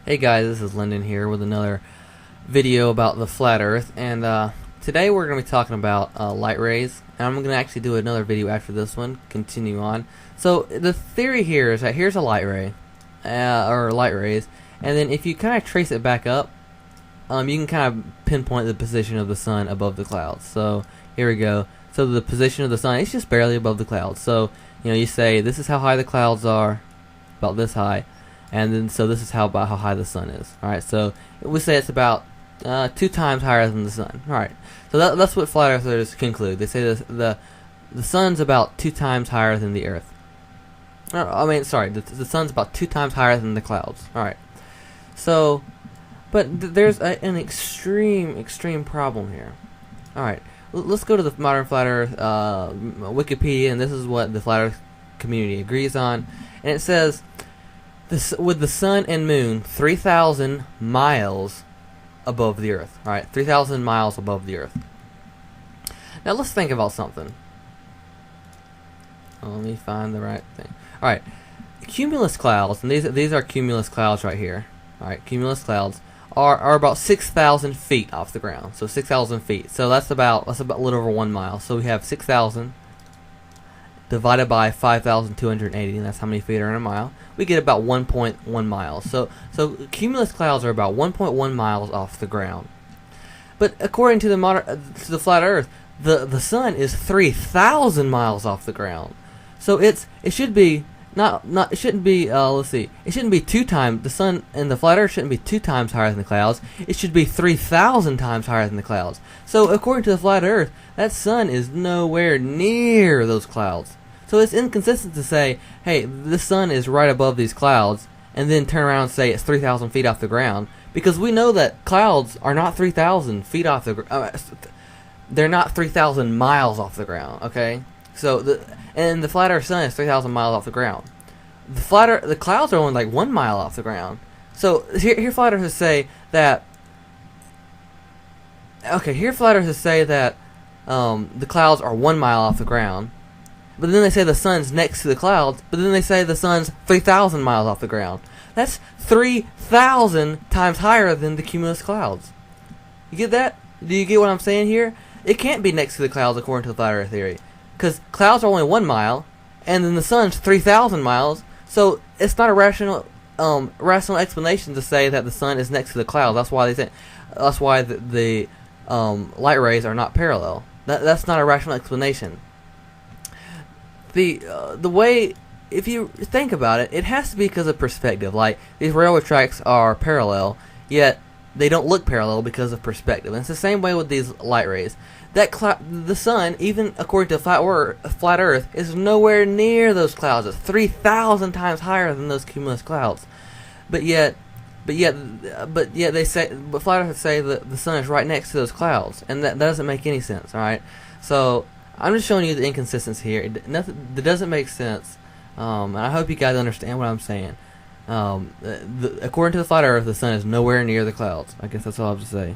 Hey guys, this is Lyndon here with another video about the flat earth, and today we're going to be talking about light rays, and I'm going to actually do another video after this one, continue on. So the theory here is that here's a light ray, or light rays, and then if you kind of trace it back up, you can kind of pinpoint the position of the sun above the clouds. So here we go. So the position of the sun is just barely above the clouds. So you say this is how high the clouds are, about this high. And then, so this is about how high the sun is. All right, so we say it's about 2 times higher than the sun. All right, so that's what flat earthers conclude. They say the sun's about 2 times higher than the earth. The sun's about 2 times higher than the clouds. All right, so, but there's an extreme problem here. All right, let's go to the modern flat earth Wikipedia, and this is what the flat earth community agrees on, and it says, with the sun and moon 3,000 miles above the earth. Alright, 3,000 miles above the earth. Now let's think about something. Let me find the right thing. Alright, cumulus clouds, and these are cumulus clouds right here. Alright, cumulus clouds are about 6,000 feet off the ground. So 6,000 feet. So that's about a little over 1 mile. So we have 6,000 divided by 5,280, and that's how many feet are in a mile. We get about 1.1 miles. So cumulus clouds are about 1.1 miles off the ground. But according to the flat Earth, the sun is 3,000 miles off the ground. So it shouldn't be 2 times, the sun and the flat Earth shouldn't be 2 times higher than the clouds. It should be 3,000 times higher than the clouds. So according to the flat Earth, that sun is nowhere near those clouds. So it's inconsistent to say, hey, the sun is right above these clouds, and then turn around and say it's 3,000 feet off the ground, because we know that clouds are not 3,000 feet off the ground. They're not 3,000 miles off the ground. Okay, so the flat Earth sun is 3,000 miles off the ground. The clouds are only like 1 mile off the ground. So here flat earthers say that. Okay, here flat earthers say that the clouds are 1 mile off the ground, but then they say the sun's next to the clouds, but then they say the sun's 3,000 miles off the ground. That's 3,000 times higher than the cumulus clouds. You get that? Do you get what I'm saying here? It can't be next to the clouds according to the flat earth theory, because clouds are only 1 mile, and then the sun's 3,000 miles. So it's not a rational explanation to say that the sun is next to the clouds. That's why the light rays are not parallel. That's not a rational explanation. The way, if you think about it, it has to be because of perspective. Like, these railroad tracks are parallel, yet they don't look parallel because of perspective. And it's the same way with these light rays. The sun, even according to flat Earth, is nowhere near those clouds. It's 3,000 times higher than those cumulus clouds. But yet flat earthers say that the sun is right next to those clouds, and that doesn't make any sense. All right, so I'm just showing you the inconsistency here. That doesn't make sense, and I hope you guys understand what I'm saying. According to the flat Earth, the sun is nowhere near the clouds. I guess that's all I have to say.